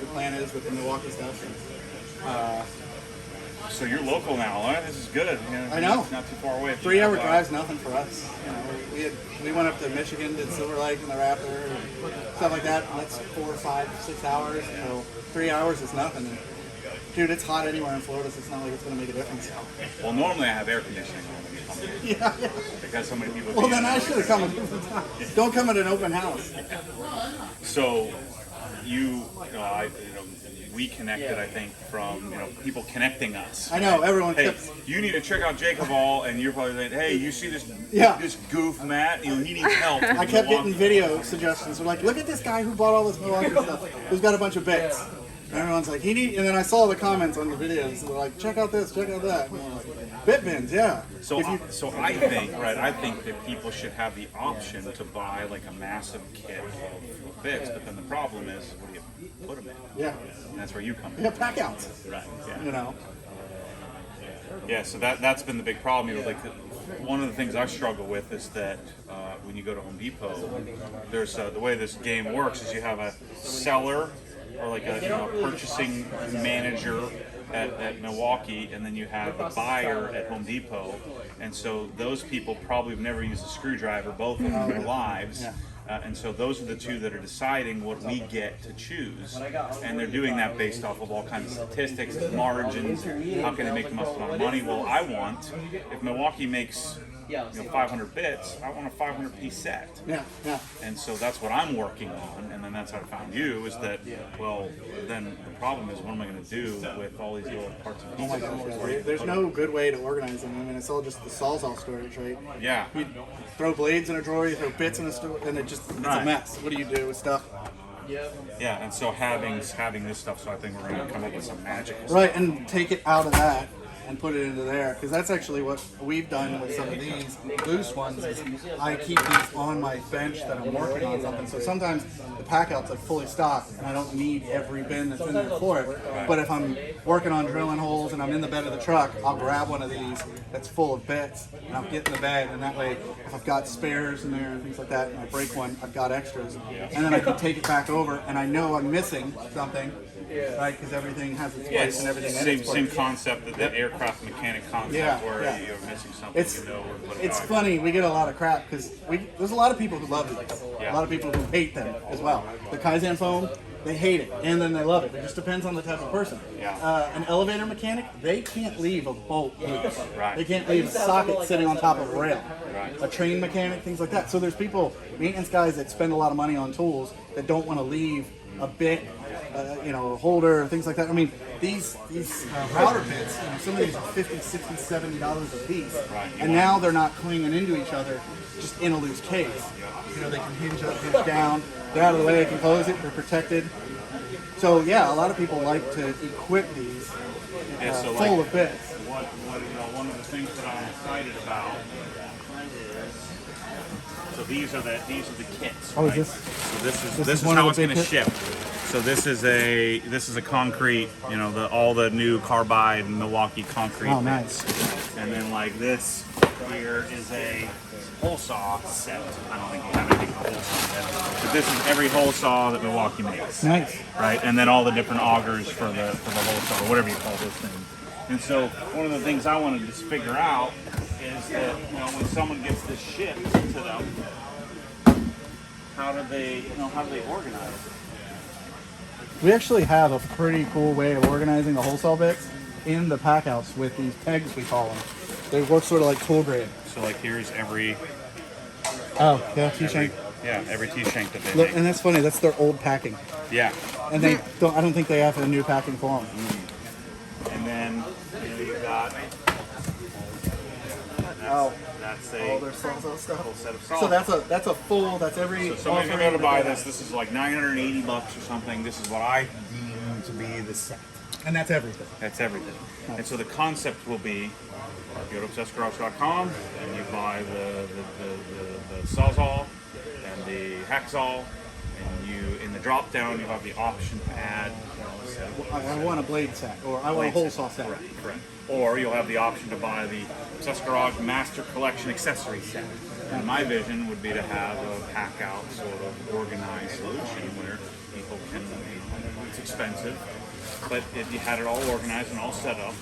plan is with the Milwaukee stuff. So you're local now, huh? This is good. You know, I know. It's not too far away. 3-hour drive's nothing for us. You know, we went up to Michigan, did Silver Lake and the Raptor, and stuff like that. And that's 4, 5, 6 hours. So 3 hours is nothing. And, dude, it's hot anywhere in Florida, so it's not like it's going to make a difference. Well, normally I have air conditioning on when you come here. Yeah. Because so many people. Well, then I should have come a different time. Don't come at an open house. So we connected, I think, from people connecting us. I know, everyone Hey, kept... you need to check out Jacob Hall, and you're probably saying, hey, you see this this goof, Matt? He needs help. I kept getting video suggestions. They're like, look at this guy who bought all this Milwaukee stuff, who's got a bunch of bits. And everyone's like, and then I saw the comments on the videos. They're like, check out this, check out that. And I'm like, bit bins, yeah. So I think that people should have the option to buy like a massive kit of bits, but then the problem is, what do you put them in? Yeah. And that's where you come in. Yeah, pack outs. Right. Yeah. You know. Yeah. So that's been the big problem. Like one of the things I struggle with is that when you go to Home Depot, there's the way this game works is you have a seller or like a purchasing manager at Milwaukee, and then you have the buyer at Home Depot, and so those people probably have never used a screwdriver both of their lives. Yeah. And so those are the two that are deciding what we get to choose, and they're doing that based off of all kinds of statistics, margins, how can they make the most amount of money. Well, if Milwaukee makes 500 bits, I want a 500 piece set. Yeah, yeah. And so that's what I'm working on, and then that's how I found you, is that, well, then the problem is, what am I going to do with all these little parts and pieces? Oh my gosh, there's no good way to organize them. I mean, it's all just the Sawzall storage, right? Yeah. You throw blades in a drawer, you throw bits in a store, and it's a mess. What do you do with stuff? Yeah, and so having this stuff, so I think we're going to come up with some magical stuff. Right, and take it out of that and put it into there, because that's actually what we've done with some of these loose ones. Is I keep these on my bench that I'm working on something. So sometimes the pack out's like fully stocked, and I don't need every bin that's in there for it. But if I'm working on drilling holes and I'm in the bed of the truck, I'll grab one of these that's full of bits, and I'll get in the bed, and that way, if I've got spares in there and things like that, and I break one, I've got extras, and then I can take it back over, and I know I'm missing something. Right, because everything has its place and everything. Same concept, that aircraft mechanic concept, where you're missing something. It's funny. We get a lot of crap because there's a lot of people who love these. A lot of people who hate them as well. The Kaizen foam, they hate it, and then they love it. It just depends on the type of person. An elevator mechanic, they can't leave a bolt loose. They can't leave a socket sitting on top of a rail. A train mechanic, things like that. So there's maintenance guys that spend a lot of money on tools that don't want to leave a bit. A holder, things like that. I mean, these router bits, some of these are $50, $60, $70 a piece, and now they're not clinging into each other, just in a loose case. They can hinge up, hinge down. They're out of the way. They can close it. They're protected. So yeah, a lot of people like to equip these full of bits. One of the things that I'm excited about. So these are the kits. Oh, right? is this? So this is how it's going to ship. So this is a concrete, all the new carbide Milwaukee concrete. Oh, nice. And then like this here is a hole saw set. I don't think you have anything for hole saw set, but this is every hole saw that Milwaukee makes. Nice. Right, and then all the different augers for the hole saw, or whatever you call those things. And so one of the things I wanted to figure out is that when someone gets this shipped to them, how do they organize it? We actually have a pretty cool way of organizing the hole saw bits in the pack outs with these pegs, we call them. They work sort of like tool grade. So like here's every T-shank. Every T-shank that they Look, make. and that's funny. That's their old packing. Yeah. And I don't think they have a new packing for them. And then you've got. That's their Sawzall stuff. Full set of saws. So that's a full. That's every. So somebody's going to buy this. This is like $980 or something. This is what I deem to be the set. And that's everything. That's everything. Nice. And so the concept will be, you go to obsessedgarage.com and you buy the Sawzall and the Hacksaw, and in the drop down you have the option to add. I want a blade set, or I want a hole saw set. Correct. Or you'll have the option to buy the Obsessed Garage Master Collection accessory set. And my vision would be to have a pack-out sort of organized solution where people can, it's expensive, but if you had it all organized and all set up,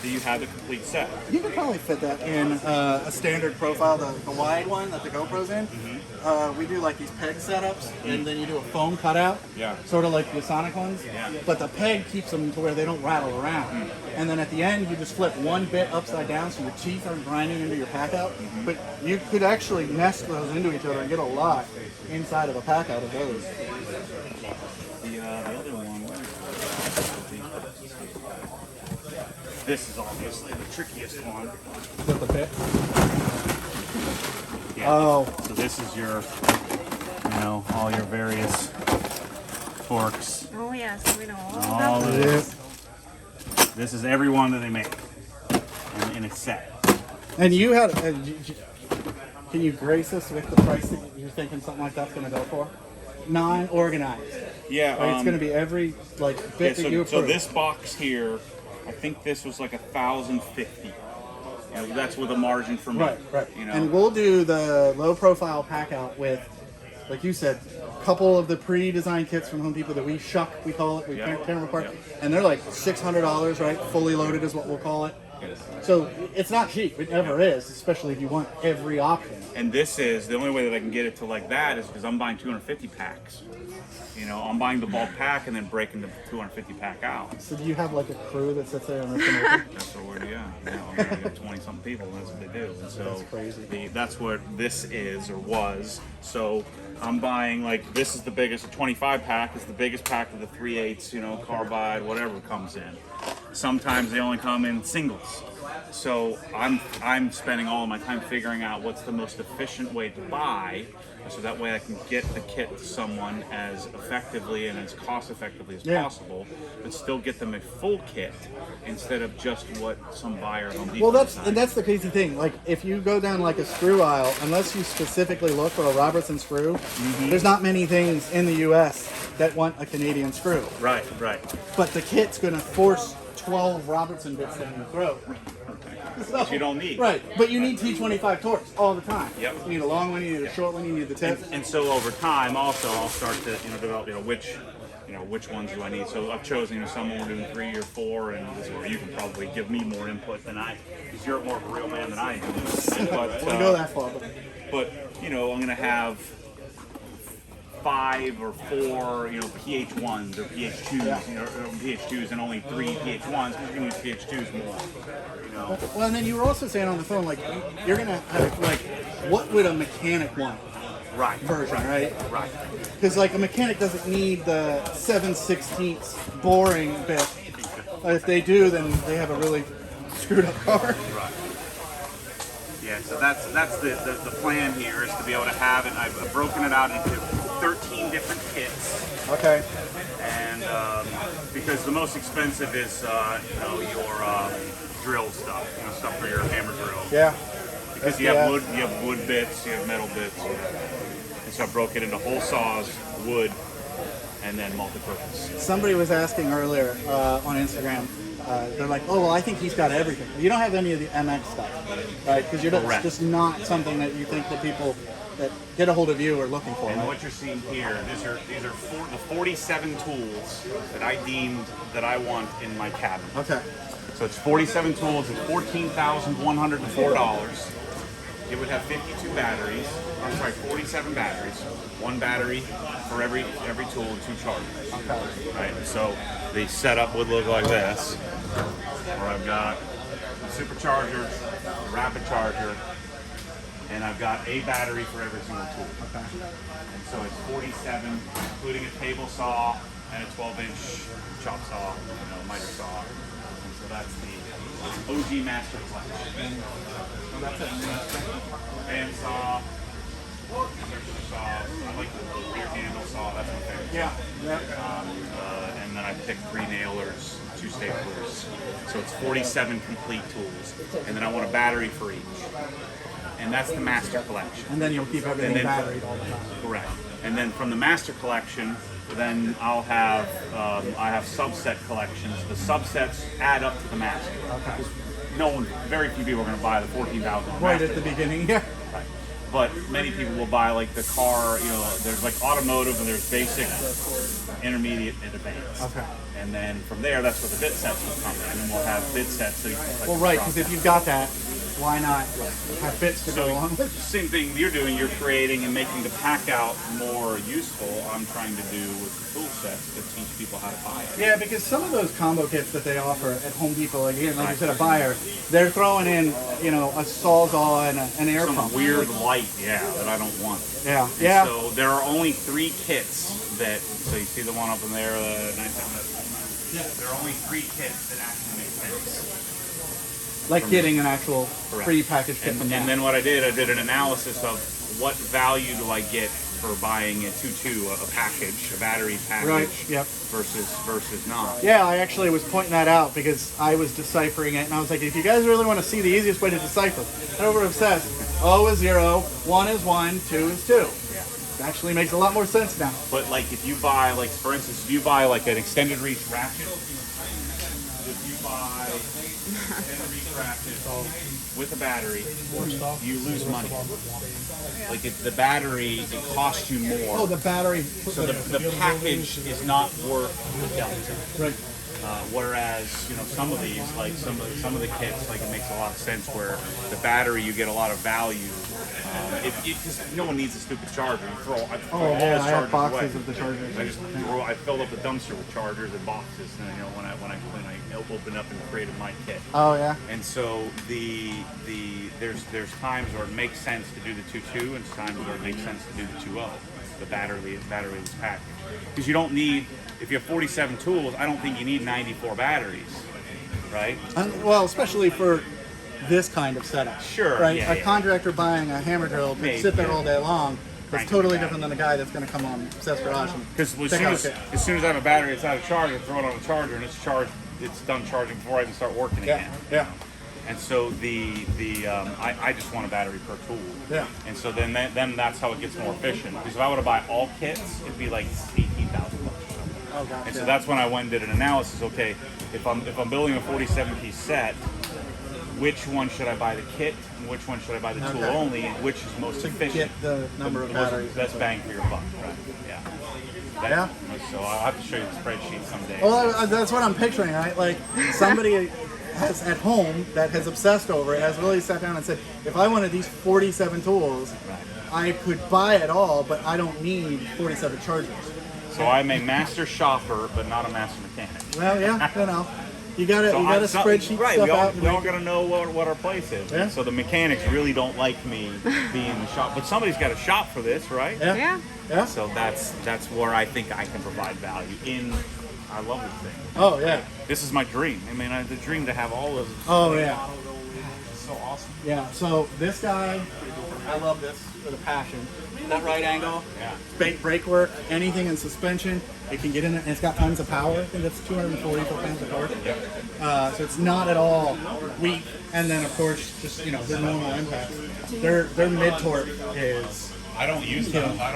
then you had the complete set. You could probably fit that in a standard profile, the wide one that the GoPro's in. We do like these peg setups, and then you do a foam cutout, sort of like the Sonic ones. But the peg keeps them to where they don't rattle around. And then at the end, you just flip one bit upside down so your teeth aren't grinding into your PACKOUT. But you could actually nest those into each other and get a lot inside of a PACKOUT of those. The other one, this is obviously the trickiest one. With the bit? Yeah. Oh. So this is your, all your various forks. Oh yes, we know all All about of this. this. This is every one that they make in a set. And you had, can you grace us with the price that you're thinking something like that's going to go for? Non-organized. Yeah. Right, it's going to be every bit that you approve. So this box here, I think this was like $1,050. That's with a margin for me. Right. And we'll do the low-profile PACKOUT with, like you said, a couple of the pre-designed kits from Home Depot that we shuck, we call it, we tear them apart, and they're like $600, right? Fully loaded is what we'll call it. So it's not cheap. It never is, especially if you want every option. And this is the only way that I can get it to like that is because I'm buying 250 packs. I'm buying the bulk pack and then breaking the 250 pack out. So do you have like a crew that sits there and rips them open? That's what we're doing. We have 20-something people, and that's what they do. And so that's crazy. That's what this is or was. So I'm buying this is the biggest. A 25 pack is the biggest pack of the 3/8, carbide, whatever comes in. Sometimes they only come in singles. So I'm spending all of my time figuring out what's the most efficient way to buy, so that way I can get the kit to someone as effectively and as cost effectively as possible, but still get them a full kit instead of just what some buyer Home Depot decides. That's the crazy thing. Like if you go down like a screw aisle, unless you specifically look for a Robertson screw, there's not many things in the U.S. that want a Canadian screw. Right. But the kit's going to force 12 Robertson bits down your throat. So, which you don't need. Right, but you need T25 torques all the time. Yep. You need a long one, you need a short one, you need the tip. And so over time, also, I'll start to develop which ones do I need. So I've chosen some we're doing 3 or 4, and this is where you can probably give me more input than I, because you're more of a real man than I am. But Wouldn't go that far. But I'm going to have 5 or 4, PH1s or PH2s, or PH2s, and only 3 PH1s, because you can use PH2s more. Well, and then you were also saying on the phone, you're gonna have what would a mechanic want? Right. Version, right? Right. Because a mechanic doesn't need the 7/16 boring bit. If they do, then they have a really screwed up car. Right. Yeah. So that's the plan here is to be able to have it. I've broken it out into 13 different kits. Okay. And because the most expensive is your drill stuff, stuff for your hammer drill. Yeah. Because you have wood bits, you have metal bits. And so I broke it into hole saws, wood, and then multi-purpose. Somebody was asking earlier on Instagram. They're like, "Oh, well, I think he's got everything." You don't have any of the MX stuff, right? Because it's just not something that you think that people that get a hold of you are looking for. And right? what you're seeing here, these are the 47 tools that I deemed that I want in my cabinet. Okay. So it's 47 tools, it's $14,104. It would have 52 batteries, 47 batteries, 1 battery for every tool and 2 chargers. Okay. Right, so the setup would look like this, where I've got the supercharger, the rapid charger, and I've got a battery for every single tool. Okay. And so it's 47, including a table saw and a 12-inch chop saw, miter saw. And so that's the OG Master Collection. Well, that's it. Bandsaw, circular saw. I like the rear handle saw. That's my favorite. Yeah. And then I picked 3 nailers, 2 staplers. So it's 47 complete tools. And then I want a battery for each. And that's the Master Collection. And then you'll keep everything batteried all the time. Correct. And then from the Master Collection, then I'll have I have subset collections. The subsets add up to the Master. Okay. Very few people are going to buy the 14,000. Right at the beginning, yeah. Right. but many people will buy like the car, you know, there's like automotive and there's basic, intermediate, and advanced. Okay. And then from there, that's where the bit sets will come in, and we'll have bit sets. So you can, like, Well, right, drop because if down. you've got that, why not have bits to go along with? Same thing you're doing, you're creating and making the pack out more useful. I'm trying to do with the tool sets to teach people how to buy it. Yeah, because some of those combo kits that they offer at Home Depot, again, like you said, a buyer, they're throwing in, you know, a Sawzall and an air Some pump. weird light, that I don't want. Yeah, And yeah. So there are only 3 kits that, so you see the one up in there, there are only 3 kits that actually make sense. Like getting an actual Correct. pre-packaged kit And, from them. and then what I did an analysis of what value do I get for buying a 2.2, a package, a battery package, Right, yep. versus not. Yeah, I actually was pointing that out because I was deciphering it, and I was like, if you guys really want to see the easiest way to decipher, head over to Obsessed. O is 0, 1 is 1, 2 is 2. It actually makes a lot more sense now. But like if you buy, like for instance, if you buy like an extended reach ratchet, if you buy extended reach ratchet with a battery, you lose money. Like the battery, it costs you more. Oh, the battery. So the package is not worth the delta. Right. Whereas, you know, some of these, like some of the kits, like it makes a lot of sense where the battery you get a lot of value. Because no one needs a stupid charger. You throw all Oh, the yeah, I have chargers boxes away. of the chargers. I filled up a dumpster with chargers and boxes. And you know, when I opened up and created my kit. Oh, yeah. And so there's times where it makes sense to do the 2.2 and times where it makes sense to do the 2.0, the batteryless package. Because you don't need, if you have 47 tools, I don't think you need 94 batteries, right? Well, especially for this kind of setup. Sure, Right? yeah, A yeah. contractor buying a hammer drill can Maybe, sit there yeah. all day long. It's Cranking totally it out. different than a guy that's going to come on Obsessed Garage and Because check out a kit. as soon as I have a battery, it's out of charger, throw it on the charger, and it's charged. It's done charging before I even start working again. Yeah. And so I just want a battery per tool. Yeah. And so then that's how it gets more efficient. Because if I were to buy all kits, it'd be like $18,000. Oh, gosh. And so that's when I went and did an analysis. Okay, if I'm building a 47-piece set, which one should I buy the kit, and which one should I buy the tool Okay. only, and which is most To efficient? get the number of The most- batteries. Best bang for your buck, right? Yeah. Yeah. So I'll have to show you the spreadsheet someday. Well, that's what I'm picturing, right? Like somebody has at home that has obsessed over it, has really sat down and said, if I wanted these 47 tools, I could buy it all, but I don't need 47 chargers. So I'm a master shopper, but not a master mechanic. Well, yeah, you know, you gotta spreadsheet right, stuff we all, out. we all got to know what our place is. Yeah. So the mechanics really don't like me being in the shop, but somebody's got to shop for this, right? Yeah. Yeah. So that's where I think I can provide value. I love this thing. Oh yeah. This is my dream. I mean, the dream to have all of this. Oh yeah. It's so awesome. Yeah. So this guy, I love this with a passion. That right angle, Yeah. brake work, anything in suspension, it can get in there, and it's got tons of power. I think it's 240 foot-pounds of torque. So it's not at all weak. And then of course, just their normal impact. Their mid torque is. I don't use the high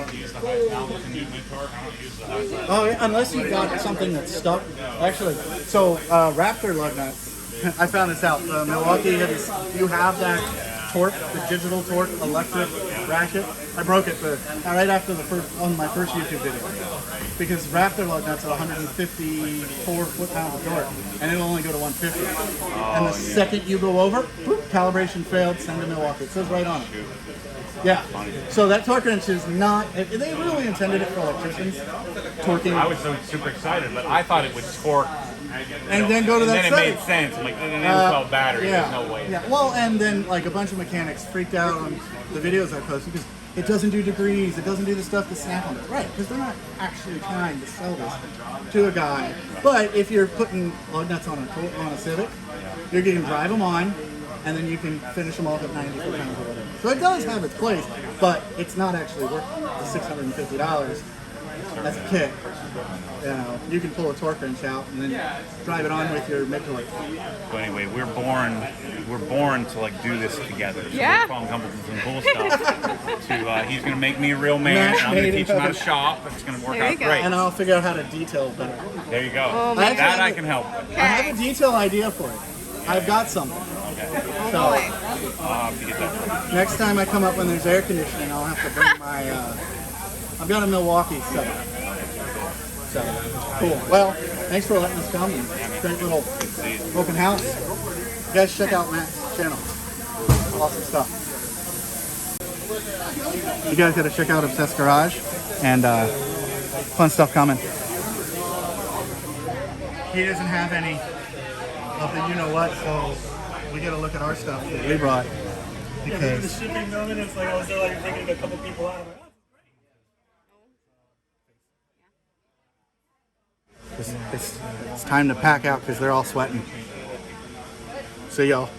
power with the new mid torque. I don't use the high power. Oh, yeah, unless you've got something that's stuck. Actually, so Raptor lug nuts. I found this out. Milwaukee, you have that torque, the digital torque electric ratchet. I broke it right after on my first YouTube video because Raptor lug nuts are 154 foot-pounds of torque, and it'll only go to 150. And the second you go over, boop, calibration failed. Send to Milwaukee. It says right on it. Yeah. So that torque wrench is not. They really intended it for electricians. Torquing. I was so super excited, but I thought it would torque. And then go to that And then setting. it made sense. I'm like, an M12 battery. Yeah. There's no way. Yeah. Well, and then like a bunch of mechanics freaked out on the videos I posted because it doesn't do degrees. It doesn't do the stuff to snap on it. Right. Because they're not actually trying to sell this to a guy. But if you're putting lug nuts on a Civic, you can drive them on, and then you can finish them off at 94 pounds or whatever. So it does have its place, but it's not actually worth the $650 as a kit. You can pull a torque wrench out and then drive it on with your mid-torque. So anyway, we're born to like do this together. So Yeah. we're going to come up with some cool stuff. He's going to make me a real man. And I'm going to teach him how to shop. It's going to work There you out go. great. And I'll figure out how to detail better. There you go. Oh, my that God. I can help. I have a detail idea for it. I've got something. Oh So, boy. I'll have to get that. Next time I come up when there's air conditioning, I'll have to bring my, I've got a Milwaukee setup. So, cool. Well, thanks for letting us come. Great little open house. You guys check out Matt's channel. Awesome stuff. You guys got to check out Obsessed Garage, and fun stuff coming. He doesn't have any of the you-know-what, so we got to look at our stuff that we brought. Because the shipping moment, it's like I was like taking a couple people out. it's time to pack out because they're all sweating. See y'all.